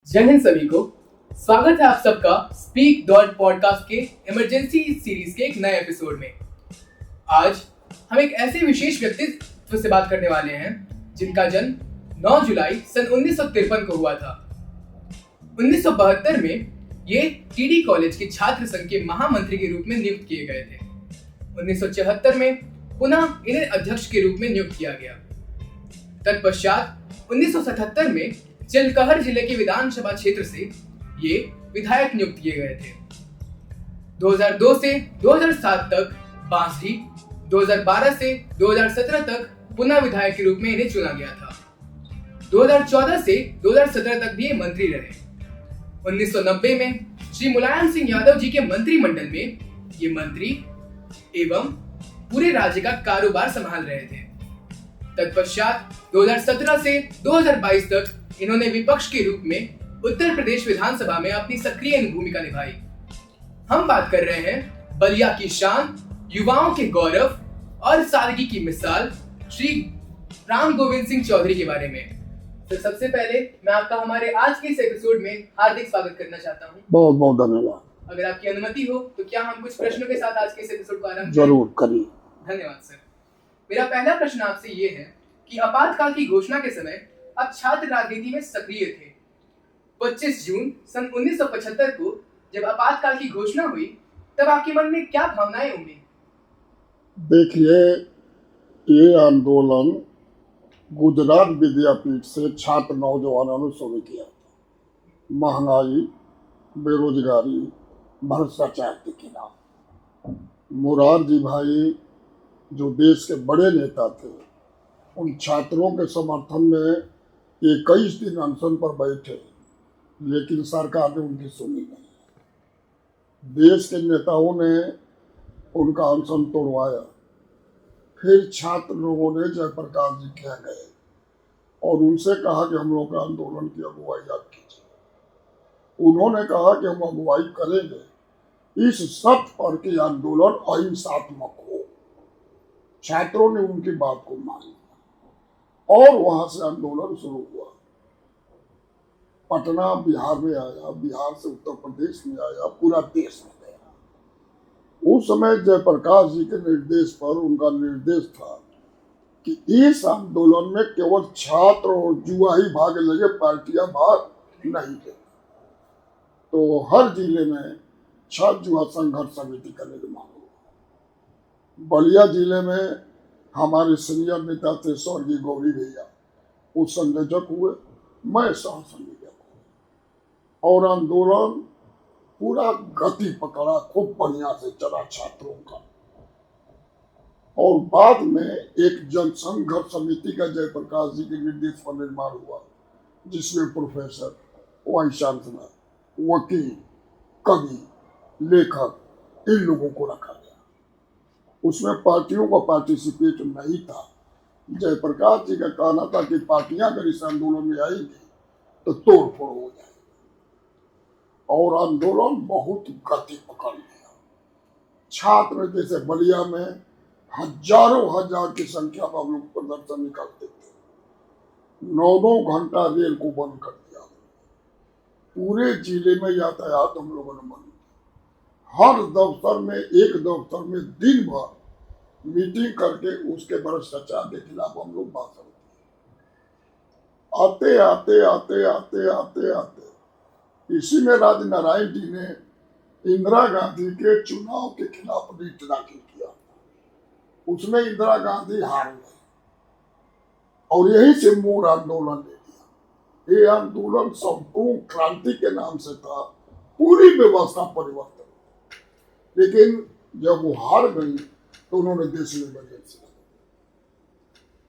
जय हिंद सभी को। स्वागत है आप सबका स्पीक डॉट पॉडकास्ट के इमरजेंसी सीरीज के एक नए एपिसोड में। आज हम एक ऐसे विशेष व्यक्तित्व से बात करने वाले हैं जिनका जन्म 9 जुलाई सन 1953 को हुआ था। 1972 में ये टीडी कॉलेज के छात्र संघ के महामंत्री के रूप में नियुक्त किए गए थे। 1974 में पुनः इन्हें अध्यक्ष के रूप में नियुक्त किया गया। तत्पश्चात 1977 में चिलकहर जिले के विधानसभा क्षेत्र से ये विधायक नियुक्त किए गए थे। 2002 से 2007 तक बांसडी, 2012 से 2017 तक पुनः विधायक के रूप में इन्हें चुना गया था। 2014 से 2017 तक भी ये मंत्री रहे। 1990 में श्री मुलायम सिंह यादव जी के मंत्रिमंडल में ये मंत्री एवं पूरे राज्य का कारोबार संभाल रहे थे। तत्पश्चात 2017 से 2022 तक इन्होंने विपक्ष के रूप में उत्तर प्रदेश विधानसभा में अपनी सक्रिय भूमिका निभाई। हम बात कर रहे हैं बलिया की शान, युवाओं के गौरव और सादगी की मिसाल श्री राम गोविंद सिंह चौधरी के बारे में। तो सबसे पहले मैं आपका हमारे आज के इस एपिसोड में हार्दिक स्वागत करना चाहता हूँ। बहुत बहुत धन्यवाद। अगर आपकी अनुमति हो तो क्या हम कुछ प्रश्नों के साथ आज के इस एपिसोड को आरंभ जरूर करिए। धन्यवाद सर। मेरा पहला प्रश्न आपसे ये है कि आपातकाल की घोषणा के समय आप छात्र राजनीति में सक्रिय थे। 25 जून सन 1975 को जब आपातकाल की घोषणा हुई तब आपके मन में क्या भावनाएं उमड़ी? देखिए, ये आंदोलन गुजरात विद्यापीठ से छात्र नौजवानों ने शुरू किया। महंगाई, बेरोजगारी, भ्रष्टाचार के खिलाफ मुरारजी भाई जो देश के बड़े नेता थे, उन छात्रों के समर्थन में 21 दिन अनशन पर बैठे, लेकिन सरकार ने उनकी सुनी नहीं। देश के नेताओं ने उनका अनशन तोड़वाया। फिर छात्र लोगों ने जयप्रकाश जी के यहाँ गए और उनसे कहा कि हम लोग का आंदोलन की अगुवाई आप कीजिए। उन्होंने कहा कि हम अगुवाई करेंगे इस शर्त पर कि आंदोलन अहिंसात्मक हो। छात्रों ने उनकी बात को मान लिया और वहां से आंदोलन शुरू हुआ। पटना बिहार में आया, बिहार से उत्तर प्रदेश में आया, पूरा देश में गया। उस समय जयप्रकाश जी के निर्देश पर उनका निर्देश था कि इस आंदोलन में केवल छात्र और युवा ही भाग लगे, पार्टियां भाग नहीं लेंगी। तो हर जिले में छात्र युवा संघर्ष समिति का निर्माण हुआ। बलिया जिले में हमारे सीनियर नेता थे स्वर्गीय गौरी भैया, वो संयोजक हुए, मैं सह संयोजक हुआ और आंदोलन पूरा गति पकड़ा, खूब बढ़िया से चला छात्रों का। और बाद में एक जनसंघर्ष समिति का जयप्रकाश जी के निर्देश पर निर्माण हुआ, जिसमें प्रोफेसर, वाइस चांसलर, वकील, कवि, लेखक, इन लोगों को रखा गया। उसमें पार्टियों का पार्टिसिपेट नहीं था। जयप्रकाश जी का कहना था कि पार्टियां अगर इस आंदोलन में आएंगी तो तोड़ फोड़ हो जाएगी। और आंदोलन बहुत गति पकड़ लिया। छात्र जैसे बलिया में हजारों हजार की संख्या में हम लोग प्रदर्शन निकालते थे। 9 घंटा रेल को बंद कर दिया। पूरे जिले में यातायात हम लोगों ने बंद किया। हर दफ्तर में, एक दफ्तर में दिन भर मीटिंग करके उसके भ्रष्टाचार के खिलाफ हम लोग भाषण दिए। आते इसी में राजनारायण जी ने इंदिरा गांधी के चुनाव के खिलाफ रिट दाखिल किया। उसमें इंदिरा गांधी हार गई और यही से मोर आंदोलन ले लिया। ये आंदोलन संपूर्ण क्रांति के नाम से था, पूरी व्यवस्था परिवर्तन। लेकिन जब वो हार गई तो उन्होंने देश में इमरजेंसी लागू।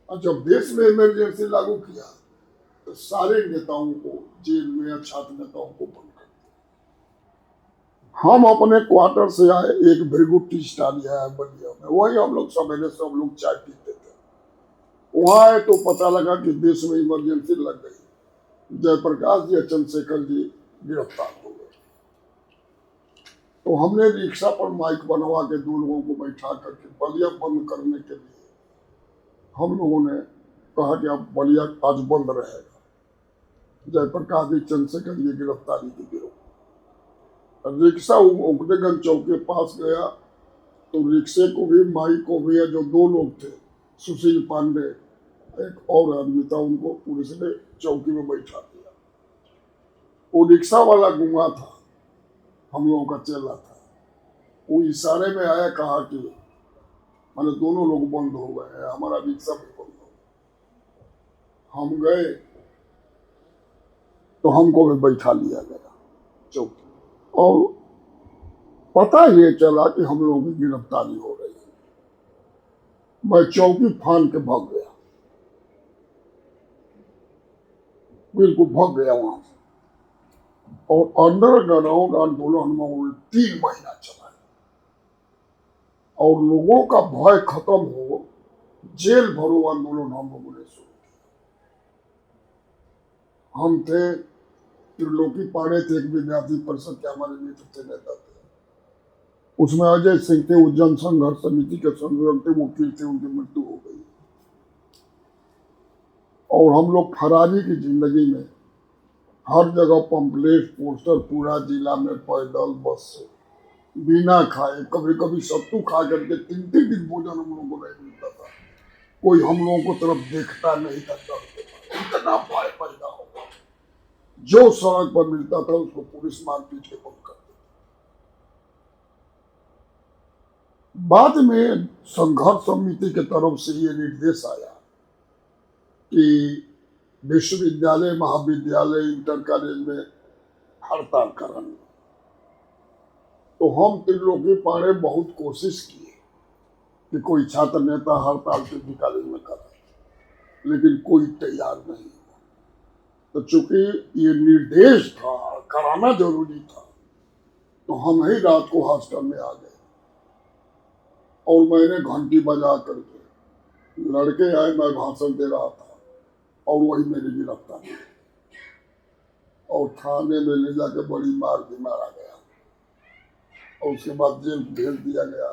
और जब देश में इमरजेंसी लागू किया तो सारे नेताओं को जेल में, छात्र नेताओं को बंद कर दिया। हम अपने क्वार्टर से आए, एक भेगुट टी स्टाल है बलिया में, वही हम लोग सवेरे से हम लोग चाय पीते थे। वहां आए तो पता लगा कि देश में इमरजेंसी लग गई। जयप्रकाश जी, चंद्रशेखर जी गिरफ्तार हो गए। तो हमने रिक्शा पर माइक बनवा के 2 लोगों को बैठा करके बलिया बंद करने के लिए हम लोगों ने कहा कि अब बलिया आज बंद रहेगा। जयप्रकाश जी चंद्रशेखर की गिरफ्तारी की गिरोह। रिक्शा उकडेगंज चौक के पास गया तो रिक्शे को भी माई को भी जो दो लोग थे, सुशील पांडे एक और आदमी था, उनको पुलिस ने चौकी में बैठा दिया। वो रिक्शा वाला गुंगा था, हम लोगों का चेला था। वो इशारे में आया, कहा कि मैंने दोनों लोग बंद हो गए, हमारा रिक्शा भी बंद हो गया। हम गए तो हमको भी बैठा लिया गया चौकी, और पता ये चला कि हम लोगों की गिरफ्तारी हो रही है। मैं चौकी फान के भाग गया, बिल्कुल भाग गया वहां से। और अंडरग्राउंड आंदोलन में वो 3 महीना चला, और लोगों का भय खत्म हो, जेल भरो आंदोलन हम लोगों ने शुरू किया। हम थे, त्रिलोकी पांडे थे, एक विद्यार्थी परिषद के हमारे नेतृत्व नेता थे। उसमें अजय सिंह थे, वो जन संघर्ष समिति के संयोजक थे, वकील थे, उनकी मृत्यु हो गई। और हम लोग फरारी की जिंदगी में हर जगह पंपलेट पोस्टर, पूरा जिला में पैदल बस से, बिना खाए, कभी कभी सत्तू खा करके 3-3 दिन भोजन हम लोगों को नहीं मिलता था। कोई हम लोगों को तरफ देखता नहीं था, इतना भय पैदा होगा। जो सड़क पर मिलता था उसको पुलिस मारपीट के बंद कर देती। बाद में संघर्ष समिति की तरफ से ये निर्देश आया कि विश्वविद्यालय, महाविद्यालय, इंटर कॉलेज में हड़ताल कराना। तो हम त्रिलोकी पांडे बहुत कोशिश किए कि कोई छात्र नेता हड़ताल किसी कॉलेज में करे, लेकिन कोई तैयार नहीं हुआ। तो चूंकि ये निर्देश था, कराना जरूरी था, तो हम ही रात को हॉस्टल में आ गए। और मैंने घंटी बजा करके, लड़के आए, मैं भाषण दे रहा था, और वही मेरी गिरफ्तारी। और थाने में ले जाके बड़ी मार भी मारा गया, और उसके बाद जेल भेज दिया गया।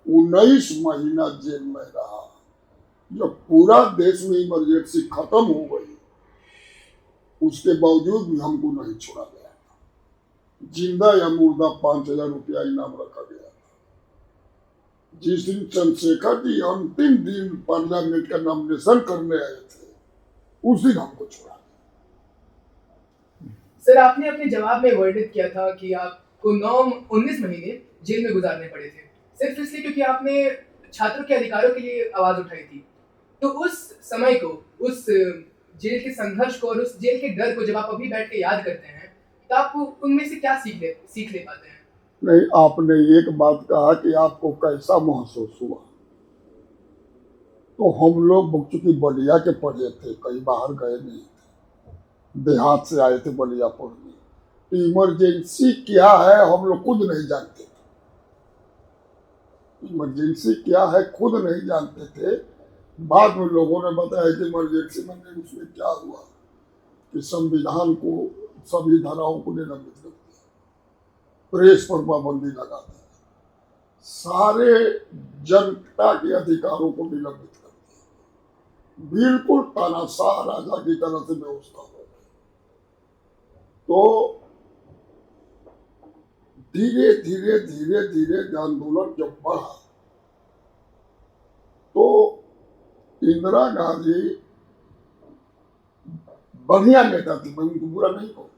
19 महीना जेल में रहा। जब पूरा देश में इमरजेंसी खत्म हो गई, उसके बावजूद भी हमको नहीं छोड़ा गया था। जिंदा या मुर्दा 5000 रुपया इनाम रखा गया था। जिस दिन चंद्रशेखर जी अंतिम दिन पार्लियामेंट का नॉमिनेशन करने आए थे, उस दिन हमको छोड़ा। सर, आपने अपने जवाब में वर्णित किया था कि आपको 19 महीने जेल में गुजारने पड़े थे, सिर्फ इसलिए क्योंकि आपने छात्रों के अधिकारों के लिए आवाज उठाई थी। तो उस समय को, उस जेल के संघर्ष को और उस जेल के डर को जब आप अभी बैठ के याद करते हैं, तो आप उनमें से क्या सीख ले पाते हैं? नहीं, आपने एक बात कहा कि आपको कैसा महसूस हुआ। तो हम लोग चूंकि बलिया के पढ़े थे, कहीं बाहर गए नहीं थे, देहात से आए थे बलिया पढ़ने। तो इमरजेंसी क्या है हम लोग खुद नहीं जानते थे। इमरजेंसी क्या है खुद नहीं जानते थे। बाद में लोगों ने बताया कि इमरजेंसी में उसमें क्या हुआ कि संविधान को, सभी धाराओं को निलंबित कर दिया, प्रेस पर पाबंदी लगा दी, सारे जनता के अधिकारों को निलंबित कर दिया, बिल्कुल तानाशाह राजा की तरह से व्यवस्था हो गई। तो धीरे धीरे धीरे धीरे आंदोलन जब बढ़ा, तो इंदिरा गांधी बढ़िया नेता थी, मैं उनको बुरा नहीं कहूँ।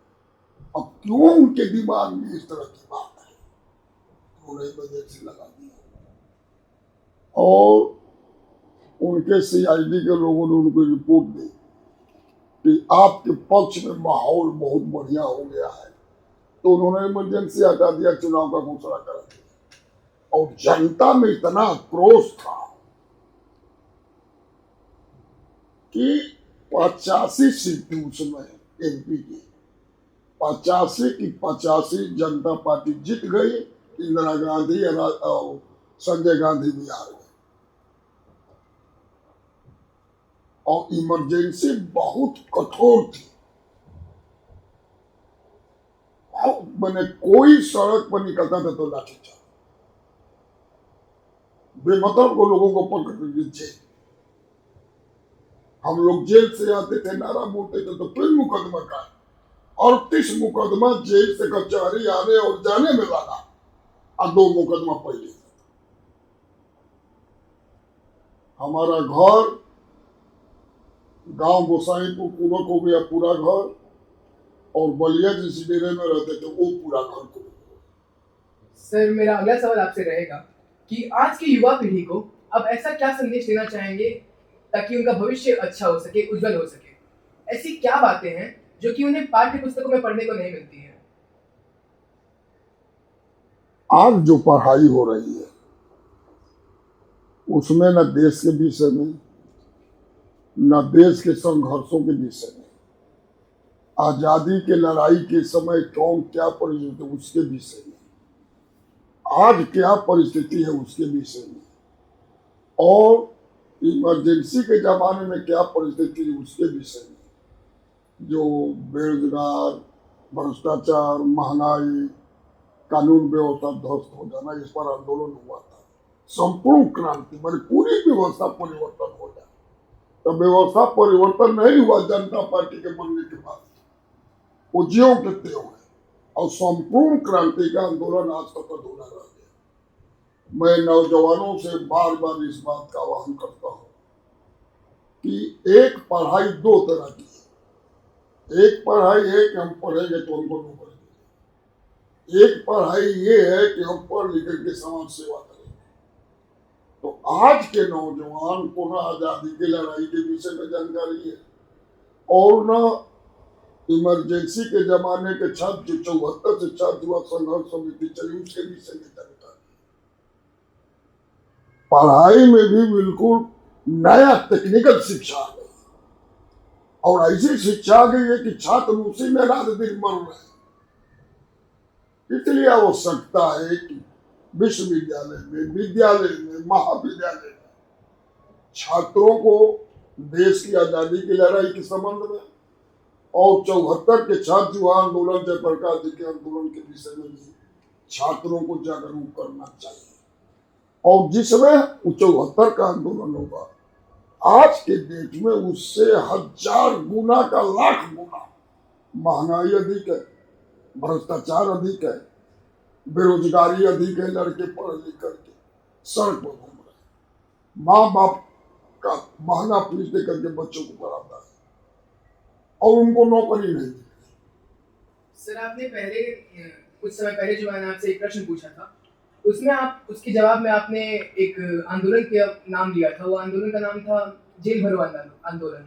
अब क्यों उनके दिमाग में इस तरह की बात है, उन्हें इमरजेंसी लगा दिया। और उनके सीआईडी के लोगों ने उनको रिपोर्ट दी कि आपके पक्ष में माहौल बहुत बढ़िया हो गया है। तो उन्होंने इमरजेंसी हटा दिया, चुनाव का घोषणा कर दिया। और जनता में इतना क्रोध था कि 85 सीट थी उसमें एमपी की, 85 की 85 जनता पार्टी जीत गई। इंदिरा गांधी और संजय गांधी भी हार गए। और इमरजेंसी बहुत कठोर थी। मैंने कोई सड़क पर निकलता था तो लाठीचार्ज, बेमतलब को लोगों को पकड़ लीजिए। हम लोग जेल से आते थे, नारा बोलते थे तो फिर मुकदमा का 38 मुकदमा जेल से कचहरी आने और जाने में लगा और 2 मुकदमा पहले। हमारा घर गांव गोसाईपुर पूरक हो गया पूरा घर, और बलिया जिस डेरे में रहते थे वो पूरा घर को। सर, मेरा अगला सवाल आपसे रहेगा कि आज की युवा पीढ़ी को अब ऐसा क्या संदेश देना चाहेंगे ताकि उनका भविष्य अच्छा हो सके, उज्जवल हो सके? ऐसी क्या बातें हैं जो कि उन्हें पाठ्य पुस्तकों में पढ़ने को नहीं मिलती हैं? आज जो पढ़ाई हो रही है उसमें न देश के विषय में, न देश के संघर्षों के विषय में, आजादी के लड़ाई के समय कौन क्या परिस्थिति उसके विषय में, आज क्या परिस्थिति है उसके विषय में, और इमरजेंसी के जमाने में क्या परिस्थिति है उसके विषय में, जो बेरोजगार, भ्रष्टाचार, महंगाई, कानून व्यवस्था ध्वस्त हो जाना, इस पर आंदोलन हुआ था। संपूर्ण क्रांति माने पूरी व्यवस्था परिवर्तन हो जाए। तो व्यवस्था परिवर्तन नहीं हुआ जनता पार्टी के बनने के बाद, वो ज्यों के त्यों है, और संपूर्ण क्रांति का आंदोलन आज तक अधूरा रह गया। मैं नौजवानों से बार बार इस बात का आह्वान करता हूं कि एक पढ़ाई 2 तरह की है। एक पढ़ाई है कि हम पढ़ेंगे तो हमको नौकरी मिलेगी, एक पढ़ाई ये है कि हम पढ़ लिख के समाज सेवा करेंगे। तो आज के नौजवान को न आजादी की लड़ाई के विषय में जानकारी है, और न इमरजेंसी के जमाने के छात्र जो 74 से छात्र युवा संघर्ष समिति चली उसके विषय में जानकारी। पढ़ाई में भी बिल्कुल नया टेक्निकल शिक्षा आ गई, और ऐसी शिक्षा आ गई है कि छात्र उसी में रात दिन मर रहे हैं। इसलिए आवश्यकता है कि विश्वविद्यालय में, विद्यालय में, महाविद्यालय में छात्रों को देश की आजादी की लड़ाई के संबंध में और 74 के छात्र युवा आंदोलन, जयप्रकाश जी के आंदोलन के विषय में भी छात्रों को जागरूक करना चाहिए। और जिसमें 74 का आंदोलन होगा, आज के डेट में उससे 1000 गुना का, लाख गुना महंगाई अधिक है, भ्रष्टाचार अधिक है, बेरोजगारी अधिक है, लड़के पढ़ लिख करके सड़क पर घूम रहे हैं, माँ बाप का महंगा फीस दे करके बच्चों को पढ़ाता है और उनको नौकरी नहीं मिलती। सर, आपने पहले कुछ समय पहले जो मैंने आपसे एक प्रश्न पूछा था उसमें आप उसके जवाब में आपने एक आंदोलन का नाम लिया था। वो आंदोलन का नाम था जेल भरो आंदोलन।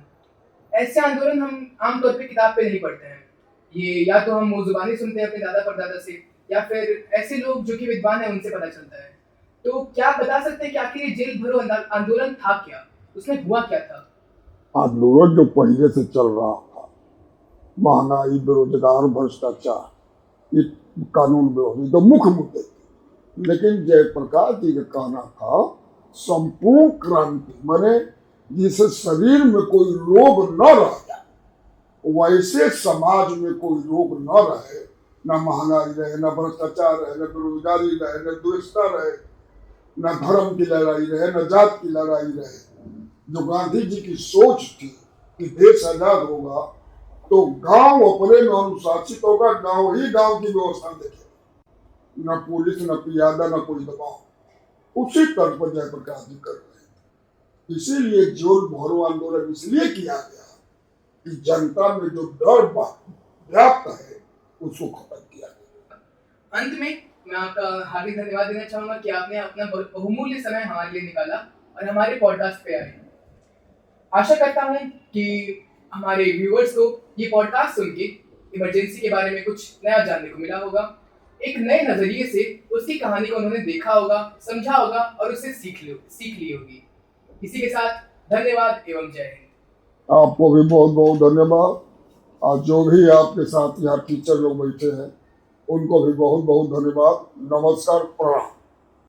ऐसे आंदोलन हम आमतौर पे किताब पे नहीं पढ़ते हैं, ये या तो हम मुंह जुबानी सुनते हैं अपने दादा परदादा से, या फिर ऐसे लोग जो कि विद्वान हैं उनसे पता चलता है। तो क्या आप बता सकते हैं कि आखिर ये जेल भरो आंदोलन था क्या, उसमें हुआ क्या था? आंदोलन जो पहले से चल रहा था, महंगाई, बेरोजगार, भ्रष्टाचार, ये कानून व्यवस्था तो मुख्य मुद्दे थे। लेकिन जयप्रकाश जी का कहना था संपूर्ण क्रांति माने जिसे शरीर में कोई रोग न रह जाए, वैसे समाज में कोई रोग न रहे, न महंगाई रहे, न भ्रष्टाचार रहे, न बेरोजगारी रहे, न द्वेषता रहे, न धर्म की लड़ाई रहे, न जात की लड़ाई रहे। जो गांधी जी की सोच थी कि देश आजाद होगा तो गांव अपने में अनुशासित होगा, गांव ही गांव की व्यवस्था देखेगा, न पुलिस, न पियादा, न कोई दबाव। उसी तर्ज पर जयप्रकाश जी कर रहे थे। इसीलिए जेल भरो आंदोलन इसलिए किया गया कि जनता में जो डर व्याप्त है उसको खत्म किया गया। अंत में मैं आपका हार्दिक धन्यवाद देना चाहूंगा कि आपने अपना बहुमूल्य समय हमारे लिए निकाला और हमारे पॉडकास्ट पे आए। आशा करता हूं कि हमारे व्यूअर्स को ये पॉडकास्ट सुन के इमरजेंसी के बारे में कुछ नया जानने को मिला होगा। एक नए नजरिए से उसकी कहानी को उन्होंने देखा होगा, समझा होगा और उससे सीख ली होगी। इसी के साथ धन्यवाद एवं जय हिंद। आपको भी बहुत बहुत धन्यवाद, और जो भी आपके साथ यहाँ टीचर लोग बैठे हैं उनको भी बहुत बहुत धन्यवाद। नमस्कार, प्रणाम।